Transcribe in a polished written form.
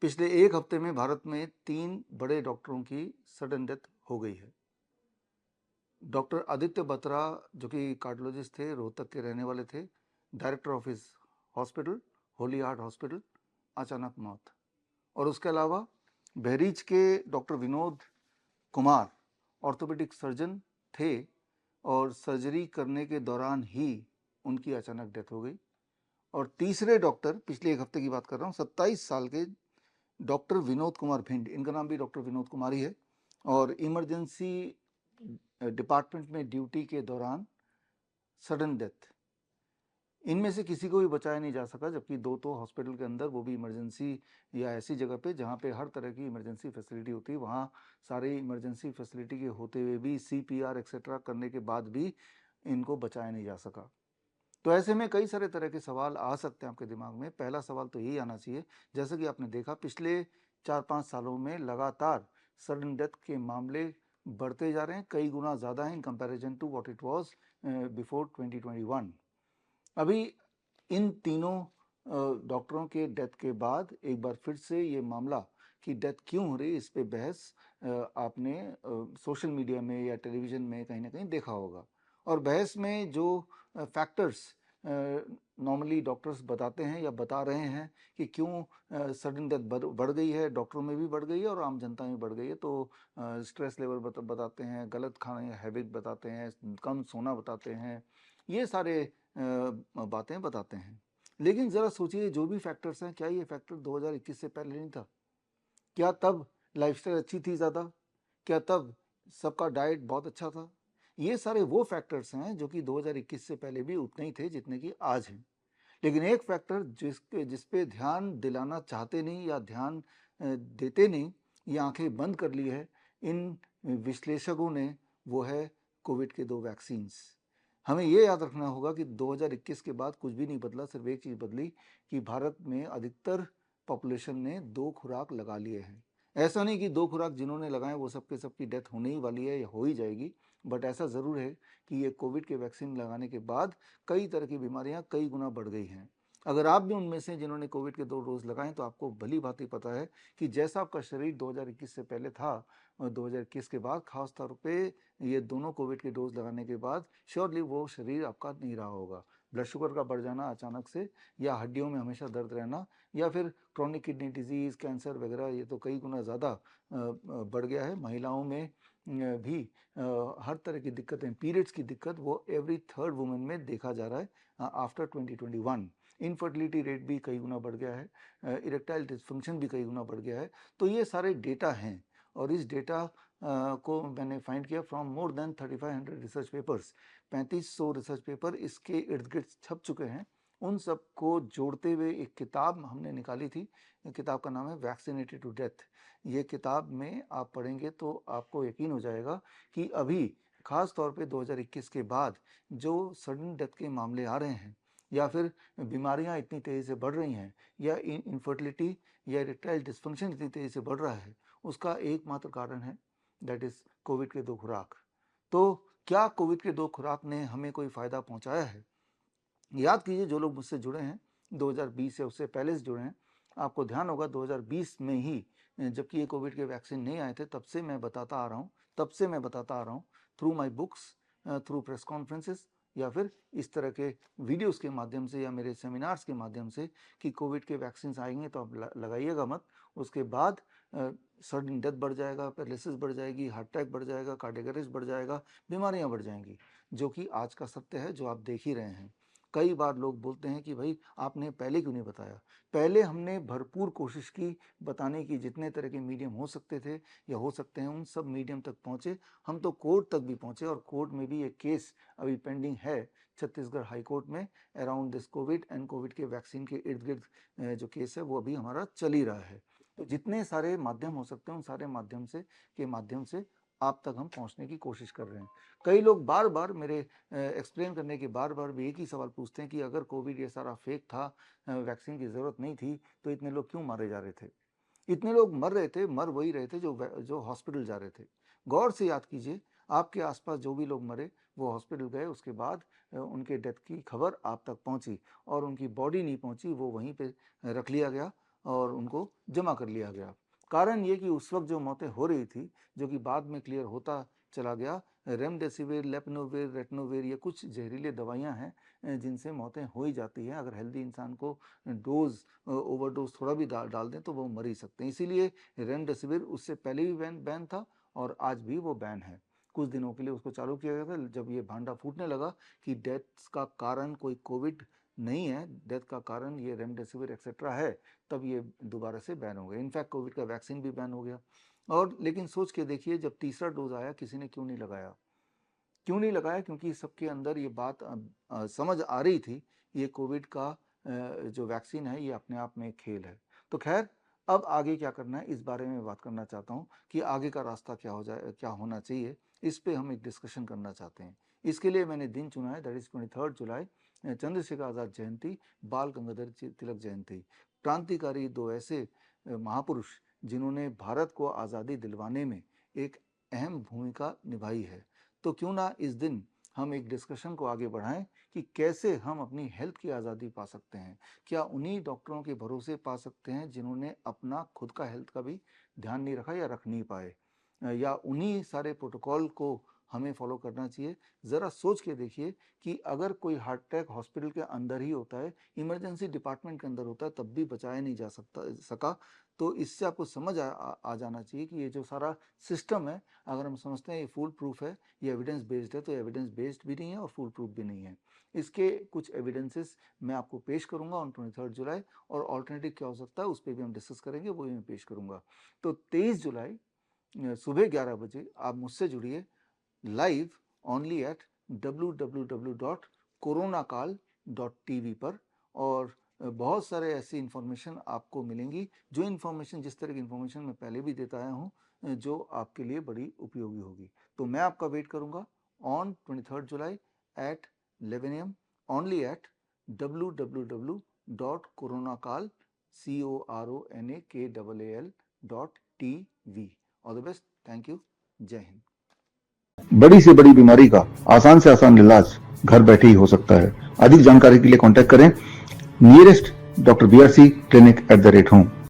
पिछले एक हफ्ते में भारत में 3 बड़े डॉक्टरों की सडन डेथ हो गई है। डॉक्टर आदित्य बत्रा जो कि कार्डियोलॉजिस्ट थे, रोहतक के रहने वाले थे, director of his hospital, Holi heart hospital, अचानक मौत। और उसके अलावा बहरीच के doctor Vinod Kumar orthopaedic surgeon थे और सर्जरी करने के दौरान ही उनकी अचानक डेथ हो गई। और तीसरे डॉक्टर, पिछले एक हफ्ते की बात कर रहा हूँ, 27 साल के डॉक्टर विनोद कुमार भिंड, इनका नाम भी डॉक्टर विनोद कुमार ही है, और इमरजेंसी डिपार्टमेंट में ड्यूटी के दौरान सडन डेथ। इनमें से किसी को भी बचाया नहीं जा सका, जबकि दो तो हॉस्पिटल के अंदर, वो भी इमरजेंसी या ऐसी जगह पे जहाँ पे हर तरह की इमरजेंसी फैसिलिटी होती है, वहाँ सारी इमरजेंसी फैसिलिटी के होते हुए भी CPR एक्सेट्रा करने के बाद भी इनको बचाया नहीं जा सका। तो ऐसे में कई सारे तरह के सवाल आ सकते हैं आपके दिमाग में। पहला सवाल तो यही आना चाहिए, जैसा कि आपने देखा पिछले 4-5 सालों में लगातार सडन डेथ के मामले बढ़ते जा रहे हैं, कई गुना ज़्यादा हैं in comparison to what it was before 2021। अभी इन तीनों डॉक्टरों के डेथ के बाद एक बार फिर से ये मामला कि डेथ क्यों हो रही, इस पे बहस आपने सोशल मीडिया में या टेलीविज़न में कहीं ना कहीं देखा होगा। और बहस में जो फैक्टर्स नॉर्मली डॉक्टर्स बताते हैं या बता रहे हैं कि क्यों सडन डेथ बढ़ गई है, डॉक्टरों में भी बढ़ गई है और आम जनता में बढ़ गई है, तो स्ट्रेस लेवल बताते हैं, गलत खाने हैबिट बताते हैं, कम सोना बताते हैं, ये सारे बातें बताते हैं। लेकिन ज़रा सोचिए, जो भी फैक्टर्स हैं, क्या ये फैक्टर 2021 से पहले नहीं था? क्या तब लाइफस्टाइल अच्छी थी ज़्यादा? क्या तब सबका डाइट बहुत अच्छा था? ये सारे वो फैक्टर्स हैं जो कि 2021 से पहले भी उतने ही थे जितने कि आज हैं। लेकिन एक फैक्टर जिस पे ध्यान दिलाना चाहते नहीं या ध्यान देते नहीं, ये आंखें बंद कर ली है इन विश्लेषकों ने, वो है कोविड के 2 वैक्सीन्स। हमें ये याद रखना होगा कि 2021 के बाद कुछ भी नहीं बदला, सिर्फ एक चीज़ बदली कि भारत में अधिकतर पॉपुलेशन ने 2 खुराक लगा लिए हैं। ऐसा नहीं कि 2 खुराक जिन्होंने लगाए वो सबके सबकी डेथ होने ही वाली है या हो ही जाएगी, बट ऐसा ज़रूर है कि ये कोविड के वैक्सीन लगाने के बाद कई तरह की बीमारियां कई गुना बढ़ गई हैं। अगर आप भी उनमें से जिन्होंने कोविड के 2 डोज लगाए, तो आपको भली भांति पता है कि जैसा आपका शरीर 2021 से पहले था और 2021 के बाद, खास तौर पे ये दोनों कोविड के डोज लगाने के बाद, श्योरली वो शरीर आपका नहीं रहा होगा। ब्लड शुगर का बढ़ जाना अचानक से, या हड्डियों में हमेशा दर्द रहना, या फिर क्रोनिक किडनी डिजीज़, कैंसर वगैरह, ये तो कई गुना ज़्यादा बढ़ गया है। महिलाओं में भी हर तरह की दिक्कतें, पीरियड्स की दिक्कत, वो एवरी थर्ड वुमेन में देखा जा रहा है आफ्टर 2021। इनफर्टिलिटी रेट भी कई गुना बढ़ गया है, इरेक्टाइल डिसफंक्शन भी कई गुना बढ़ गया है। तो ये सारे डेटा हैं, और इस डेटा को मैंने फाइंड किया from more than 3500 research papers. 3500 research paper इसके इर्द गिर्द छप चुके हैं। उन सब को जोड़ते हुए एक किताब हमने निकाली थी। किताब का नाम है वैक्सीनेटेड टू डेथ। ये किताब में आप पढ़ेंगे तो आपको यकीन हो जाएगा कि अभी खास तौर पे 2021 के बाद जो सडन डेथ के मामले आ रहे हैं, या फिर बीमारियां इतनी तेज़ी से बढ़ रही हैं, या इनफर्टिलिटी या इरेक्टाइल डिसफंक्शन इतनी तेज़ी से बढ़ रहा है, उसका एकमात्र कारण है, दैट इज़ कोविड के 2 खुराक। तो क्या कोविड के 2 खुराक ने हमें कोई फ़ायदा पहुंचाया है? याद कीजिए, जो लोग मुझसे जुड़े हैं 2020 या उससे पहले से जुड़े हैं, आपको ध्यान होगा 2020 में ही, जबकि ये कोविड के वैक्सीन नहीं आए थे, तब से मैं बताता आ रहा हूँ through my books, through press conferences, या फिर इस तरह के वीडियोस के माध्यम से या मेरे सेमिनार्स के माध्यम से, कि कोविड के वैक्सीन आएंगे तो आप लगाइएगा मत। उसके बाद सडन डेथ बढ़ जाएगा, पैरालिसिस बढ़ जाएगी, हार्ट अटैक बढ़ जाएगा, कार्डियक अरेस्ट बढ़ जाएगा, बीमारियां बढ़ जाएंगी, जो कि आज का सत्य है, जो आप देख ही रहे हैं। कई बार लोग बोलते हैं कि भाई आपने पहले क्यों नहीं बताया? पहले हमने भरपूर कोशिश की बताने की, जितने तरह के मीडियम हो सकते थे या हो सकते हैं, उन सब मीडियम तक पहुंचे। हम तो कोर्ट तक भी पहुंचे, और कोर्ट में भी एक केस अभी पेंडिंग है छत्तीसगढ़ हाई कोर्ट में, around this Covid and Covid के वैक्सीन के इर्द गिर्द जो केस है वो अभी हमारा चल ही रहा है। तो जितने सारे माध्यम हो सकते हैं, उन सारे माध्यम से आप तक हम पहुंचने की कोशिश कर रहे हैं। कई लोग बार बार मेरे एक्सप्लेन करने के बार बार भी एक ही सवाल पूछते हैं कि अगर कोविड ये सारा फेक था, वैक्सीन की ज़रूरत नहीं थी, तो इतने लोग क्यों मारे जा रहे थे? इतने लोग मर रहे थे, मर वही रहे थे जो हॉस्पिटल जा रहे थे। गौर से याद कीजिए, आपके आसपास जो भी लोग मरे, वो हॉस्पिटल गए, उसके बाद उनके डेथ की खबर आप तक पहुंची, और उनकी बॉडी नहीं पहुंची, वो वहीं पे रख लिया गया, और उनको जमा कर लिया गया। कारण ये कि उस वक्त जो मौतें हो रही थी, जो कि बाद में क्लियर होता चला गया, रेमडेसिविर, लेपनोविर, रेटनोविर, ये कुछ जहरीले दवाइयाँ हैं जिनसे मौतें हो ही जाती हैं। अगर हेल्दी इंसान को डोज ओवरडोज थोड़ा भी डाल दें तो वो मर ही सकते हैं। इसीलिए रेमडेसिविर उससे पहले भी बैन था और आज भी वो बैन है। कुछ दिनों के लिए उसको चालू किया गया था। जब ये भांडा फूटने लगा कि डेथ का कारण कोई कोविड नहीं है, डेथ का कारण ये रेमडेसिविर एक्सेट्रा है, तब ये दोबारा से बैन हो गया। इनफैक्ट कोविड का वैक्सीन भी बैन हो गया। और लेकिन सोच के देखिए, जब तीसरा डोज आया किसी ने क्यों नहीं लगाया? क्यों नहीं लगाया? क्योंकि सबके अंदर ये बात समझ आ रही थी, ये कोविड का जो वैक्सीन है ये अपने आप में एक खेल है। तो खैर, अब आगे क्या करना है इस बारे में बात करना चाहता हूँ कि आगे का रास्ता क्या हो जाए, क्या होना चाहिए, इस पे हम एक डिस्कशन करना चाहते हैं। इसके लिए मैंने दिन चुना है, दैट इज 23 जुलाई, चंद्रशेखर आज़ाद जयंती, बाल गंगाधर तिलक जयंती। क्रांतिकारी दो ऐसे महापुरुष जिन्होंने भारत को आज़ादी दिलवाने में एक अहम भूमिका निभाई है। तो क्यों ना इस दिन हम एक डिस्कशन को आगे बढ़ाएं कि कैसे हम अपनी हेल्थ की आज़ादी पा सकते हैं। क्या उन्हीं डॉक्टरों के भरोसे पा सकते हैं जिन्होंने अपना खुद का हेल्थ का भी ध्यान नहीं रखा या रख नहीं पाए, या उन्हीं सारे प्रोटोकॉल को हमें फॉलो करना चाहिए? ज़रा सोच के देखिए कि अगर कोई हार्ट अटैक हॉस्पिटल के अंदर ही होता है, इमरजेंसी डिपार्टमेंट के अंदर होता है, तब भी बचाया नहीं जा सका, तो इससे आपको समझ आ जाना चाहिए कि ये जो सारा सिस्टम है, अगर हम समझते हैं ये फुल प्रूफ है, ये एविडेंस बेस्ड है, तो एविडेंस बेस्ड भी नहीं है और फुल प्रूफ भी नहीं है। इसके कुछ एविडेंसेस मैं आपको पेश करूंगा ऑन 23 जुलाई, और ऑल्टरनेटिव क्या हो सकता है उस पर भी हम डिस्कस करेंगे, वो भी मैं पेश करूंगा। तो 23 जुलाई सुबह 11 बजे आप मुझसे जुड़िए लाइव ओनली एट www.coronakal.tv पर, और बहुत सारे ऐसी इन्फॉर्मेशन आपको मिलेंगी, जो इन्फॉर्मेशन, जिस तरह की इन्फॉर्मेशन मैं पहले भी देता आया हूँ, जो आपके लिए बड़ी उपयोगी होगी। तो मैं आपका वेट करूंगा on 23 July at 11 AM only at www.coronakal.tv। All the best, thank you, जय हिंद। बड़ी से बड़ी बीमारी का आसान से आसान इलाज घर बैठे ही हो सकता है। अधिक जानकारी के लिए कांटेक्ट करें nearest doctor BRC clinic @home।